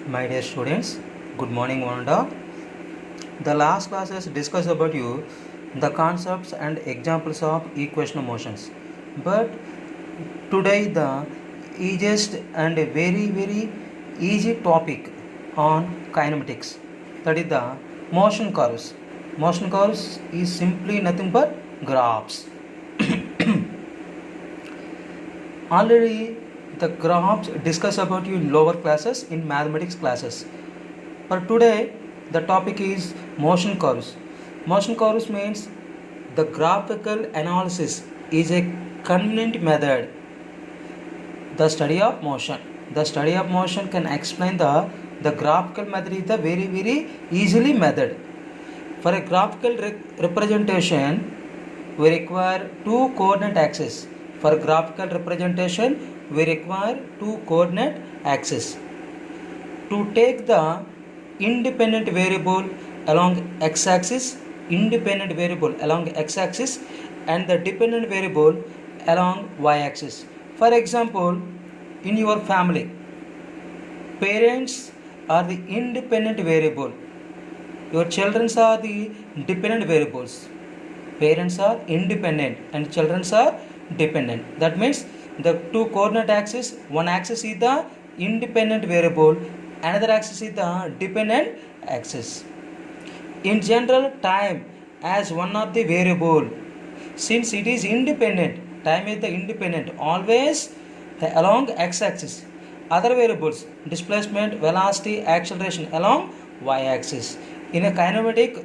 My dear students, good morning one and all. The last classes discussed about you the concepts and examples of equation motions. But today the easiest and very easy topic on kinematics, that is the motion curves. Motion curves is simply nothing but graphs. Already the graphs discussed about you in lower classes in mathematics classes. For today, the topic is motion curves. Motion curves means the graphical analysis is a convenient method. The study of motion. The study of motion can explain the graphical method is the very easily method. For a graphical representation, we require two coordinate axes. For graphical representation, we require two coordinate axes. To take the independent variable along x-axis, independent variable along x-axis and the dependent variable along y-axis. For example, in your family, parents are the independent variable. Your children are the dependent variables. Parents are independent and children are dependent. That means the two coordinate axes, one axis is the independent variable, another axis is the dependent axis. In general, time as one of the variable, since it is independent, time is the independent always along x-axis. Other variables, displacement, velocity, acceleration along y-axis. In a kinematic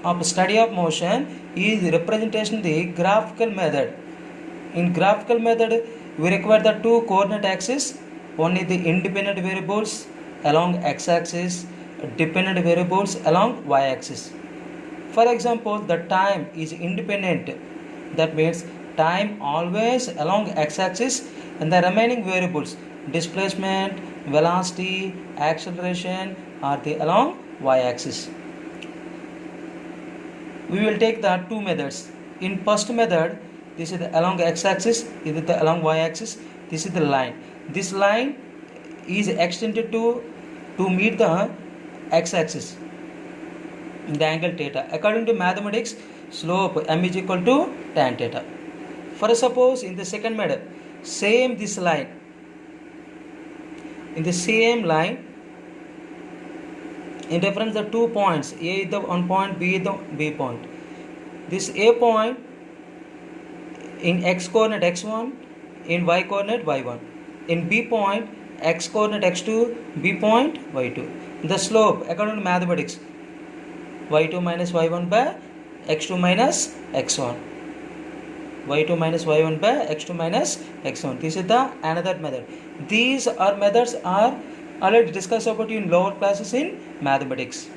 of study of motion is representation the graphical method. In graphical method, we require the two coordinate axes. One is the independent variables along x-axis, dependent variables along y-axis. For example, the time is independent. That means time always along x-axis and the remaining variables, displacement, velocity, acceleration are the along y-axis. We will take the two methods. In first method, this is the along x-axis, this is the along y-axis, this is the line. This line is extended to meet the x-axis, the angle theta. According to mathematics, slope m is equal to tan theta. For suppose in the second method, same this line. In the same line, in reference the 2 points, A is the one point, B is the B point. This A point in x coordinate x1, in y coordinate y1. In B point, x coordinate x2, B point y2. The slope according to mathematics, y2 minus y1 by x2 minus x1. y2 minus y1 by x2 minus x1. This is the another method. These are methods are already discussed about you in lower classes in mathematics.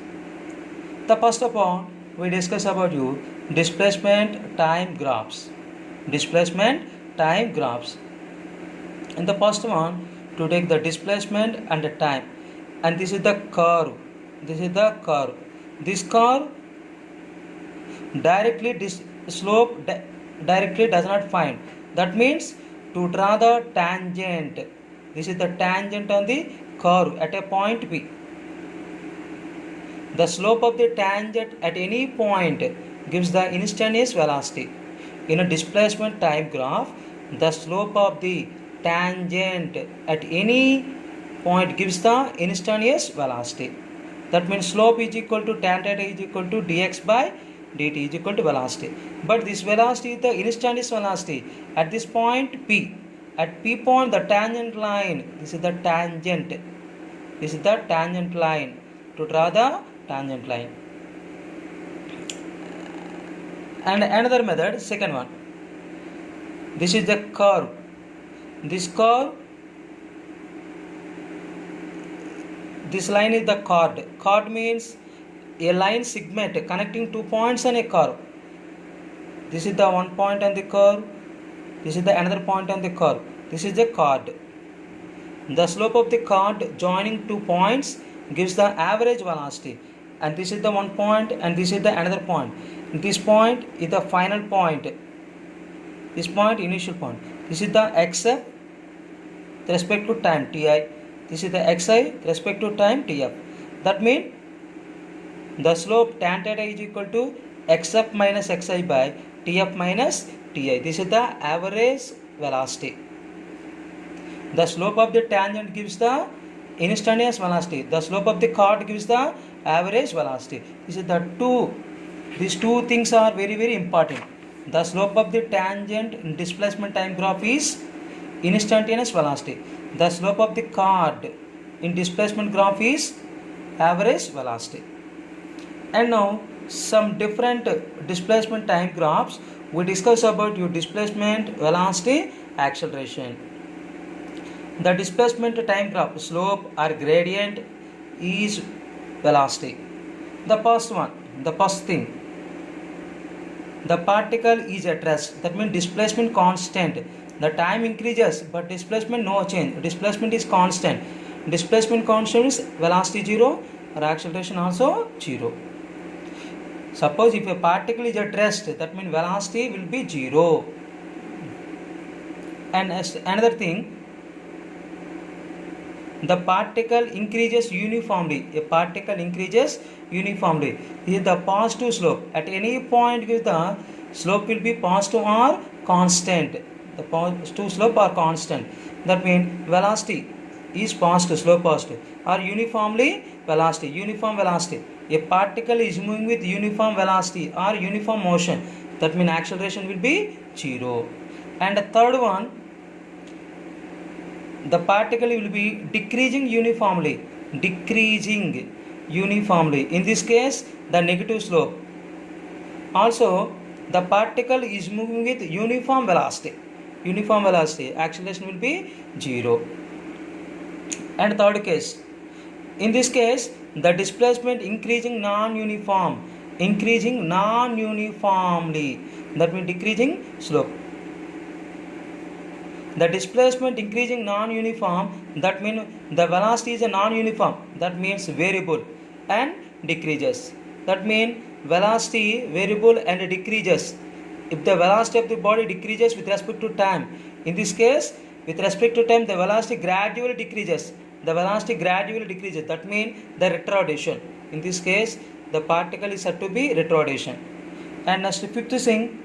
The first of all, we discuss about you displacement time graphs. Displacement time graphs. In the first one, to take the displacement and the time, and this is the curve. This is the curve. This curve directly slope directly does not find. That means to draw the tangent. This is the tangent on the curve at a point P. The slope of the tangent at any point gives the instantaneous velocity. In a displacement time graph, the slope of the tangent at any point gives the instantaneous velocity. That means slope is equal to tan theta is equal to dx by dt is equal to velocity. But this velocity is the instantaneous velocity at this point P. At P point, the tangent line, this is the tangent. This is the tangent line. To draw the tangent line. And another method, second one. This is the curve. This curve, this line is the chord. Chord means a line segment connecting 2 points on a curve. This is the one point on the curve. This is the another point on the curve. This is the chord. The slope of the chord joining 2 points gives the average velocity. And this is the one point and this is the another point. This point is the final point. This point initial point. This is the xf with respect to time ti. This is the xi respect to time tf. That means the slope tan theta is equal to xf minus xi by tf minus ti. This is the average velocity. The slope of the tangent gives the instantaneous velocity. The slope of the chord gives the average velocity. These two things are very, very important. The slope of the tangent in displacement time graph is instantaneous velocity. The slope of the chord in displacement graph is average velocity. And now some different displacement time graphs. We discuss about your displacement, velocity, acceleration. The displacement time graph, slope or gradient is velocity. The first thing, the particle is at rest. That means displacement constant. The time increases but displacement no change. Displacement is constant. Displacement constant is velocity 0 or acceleration also 0. Suppose if a particle is at rest, that means velocity will be 0. And another thing, the particle increases uniformly. A particle increases uniformly. This is the positive slope. At any point the slope will be positive or constant. The positive slope or constant. That means velocity is positive, slope positive, or uniformly velocity, uniform velocity. A particle is moving with uniform velocity or uniform motion. That means acceleration will be 0. And the third one, the particle will be decreasing uniformly. In this case, the negative slope. Also, the particle is moving with uniform velocity. Acceleration will be 0. And third case, in this case, the displacement increasing non-uniformly. That means decreasing slope. The displacement increasing non-uniform, that means the velocity is a non-uniform, that means variable and decreases. That means velocity variable and decreases. If the velocity of the body decreases with respect to time, in this case with respect to time the velocity gradually decreases. That means the retardation. In this case the particle is said to be retardation. And next, fifth thing,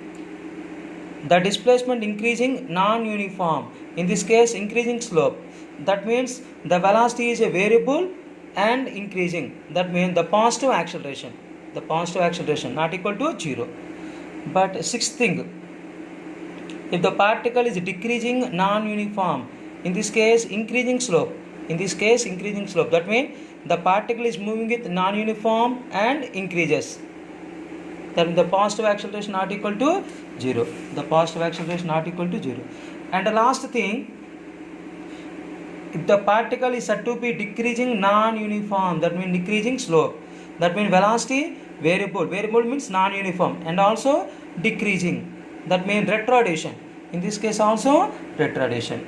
the displacement increasing non-uniform. In this case increasing slope. That means the velocity is a variable and increasing. That means the positive acceleration not equal to 0. But sixth thing, if the particle is decreasing non-uniform, in this case increasing slope. That means the particle is moving with non-uniform and increases. Then the positive acceleration not equal to 0. And the last thing, if the particle is said to be decreasing non-uniform, that means decreasing slope. That means velocity variable means non-uniform, and also decreasing. That means retardation. In this case also retardation.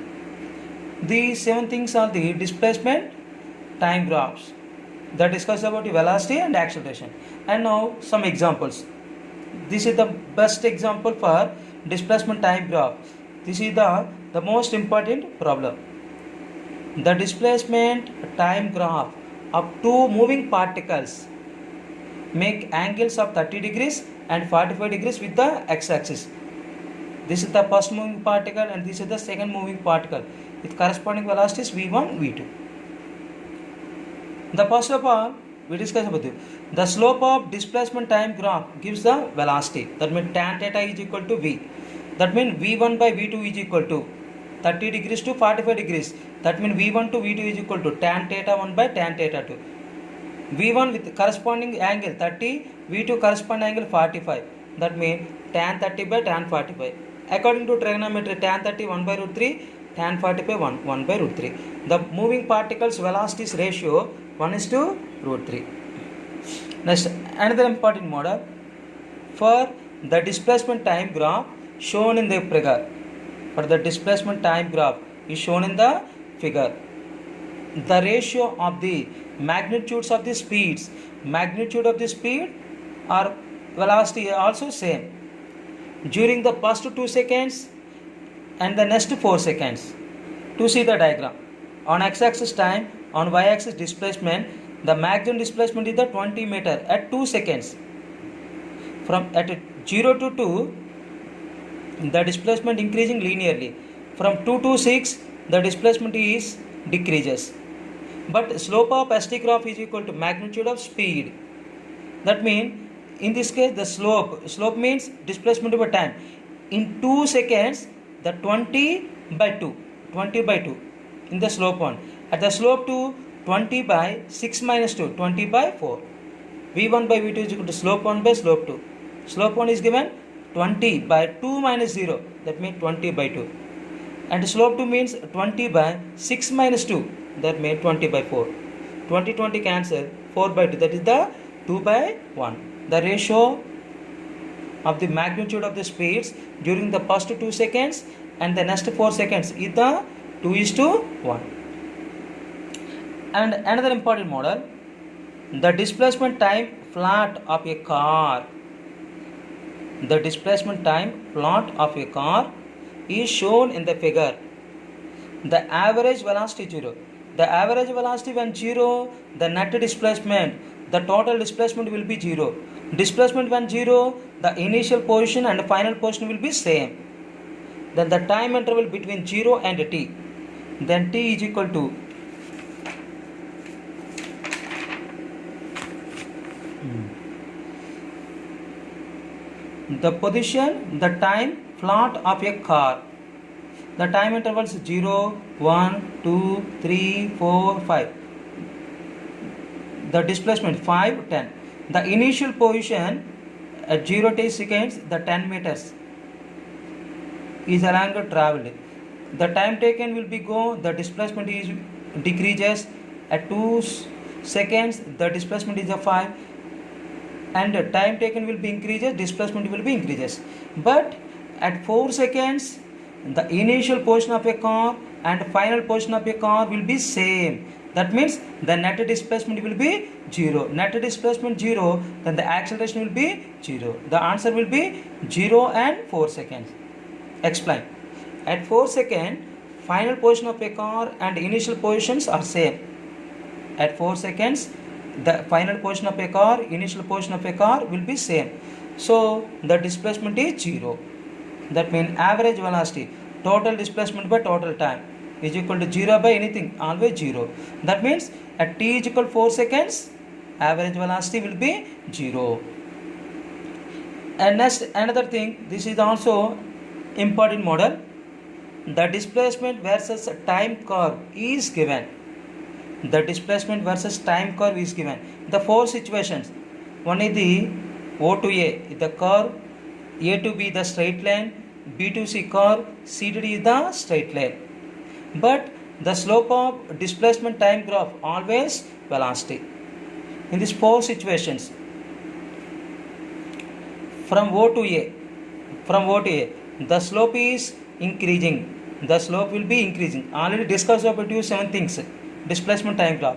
These 7 things are the displacement time graphs that discuss about the velocity and acceleration. And now some examples. This is the best example for displacement time graph. This is the most important problem. The displacement time graph of two moving particles make angles of 30 degrees and 45 degrees with the x-axis. This is the first moving particle and this is the second moving particle with corresponding velocities v1, v2. The first of all, we discuss about the slope of displacement time graph gives the velocity. That means tan theta is equal to v. That means v1 by v2 is equal to 30 degrees to 45 degrees. That means v1 to v2 is equal to tan theta 1 by tan theta 2. v1 with corresponding angle 30, v2 corresponding angle 45. That means tan 30 by tan 45. According to trigonometry, tan 30 1 by root 3, tan 45 1 by root 3. The moving particles velocities ratio 1 is to root 3. Next, another important model for the displacement time graph shown in the figure. For the displacement time graph is shown in the figure. The ratio of the magnitudes of the speeds, magnitude of the speed or velocity are also same during the first 2 seconds and the next 4 seconds. To see the diagram, On x-axis time, on y-axis displacement. The maximum displacement is the 20 meter at 2 seconds. From at 0 to 2, the displacement increasing linearly. From 2 to 6, the displacement is decreases. But slope of st graph is equal to magnitude of speed. That means in this case the slope means displacement over time. In 2 seconds, the 20 by 2 in the slope 1. At the slope 2, 20 by 6 minus 2, 20 by 4. V1 by V2 is equal to slope 1 by slope 2. Slope 1 is given 20 by 2 minus 0, that means 20 by 2. And slope 2 means 20 by 6 minus 2, that means 20 by 4. 20 cancel, 4 by 2, that is the 2 by 1. The ratio of the magnitude of the speeds during the first 2 seconds and the next 4 seconds is the 2:1. And another important model, the displacement time plot of a car. The displacement time plot of a car is shown in the figure. The average velocity 0. The average velocity when 0, the net displacement, the total displacement will be 0. Displacement when 0, the initial position and final position will be same. Then the time interval between 0 and t. Then t is equal to the position, the time plot of a car. The time intervals 0, 1, 2, 3, 4, 5. The displacement 5, 10. The initial position at 0 t seconds, the 10 meters is along traveled. The time taken will be the displacement is decreases at 2 seconds, the displacement is a 5, and the time taken will be increases, displacement will be increases. But at 4 seconds, the initial position of a car and final position of a car will be same. That means the net displacement will be 0. Net displacement 0, then the acceleration will be 0. The answer will be 0 and 4 seconds. Explain. At 4 seconds, final position of a car and initial positions are same. At 4 seconds, the final position of a car, initial position of a car will be same. So the displacement is 0. That means average velocity, total displacement by total time is equal to 0 by anything, always 0. That means at t is equal to 4 seconds, average velocity will be 0. And next, another thing, this is also important model. The displacement versus time curve is given. The displacement versus time curve is given. The 4 situations. One is the O to A, the curve, A to B the straight line, B to C curve, C to D is the straight line. But the slope of displacement time graph always velocity. In these 4 situations, from O to A, the slope is increasing. The slope will be increasing. Already discussed about you 7 things. Displacement time graph.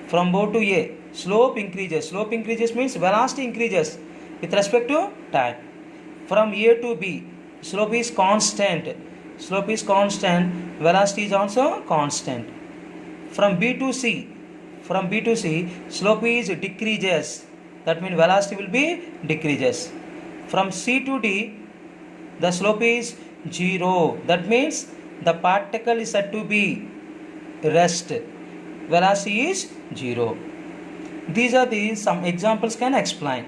From O to A, slope increases. Slope increases means velocity increases with respect to time. From A to B, slope is constant. Slope is constant. Velocity is also constant. From B to C, slope is decreases. That means velocity will be decreases. From C to D, the slope is 0. That means the particle is said to be rest. Velocity is 0. These are the some examples can explain.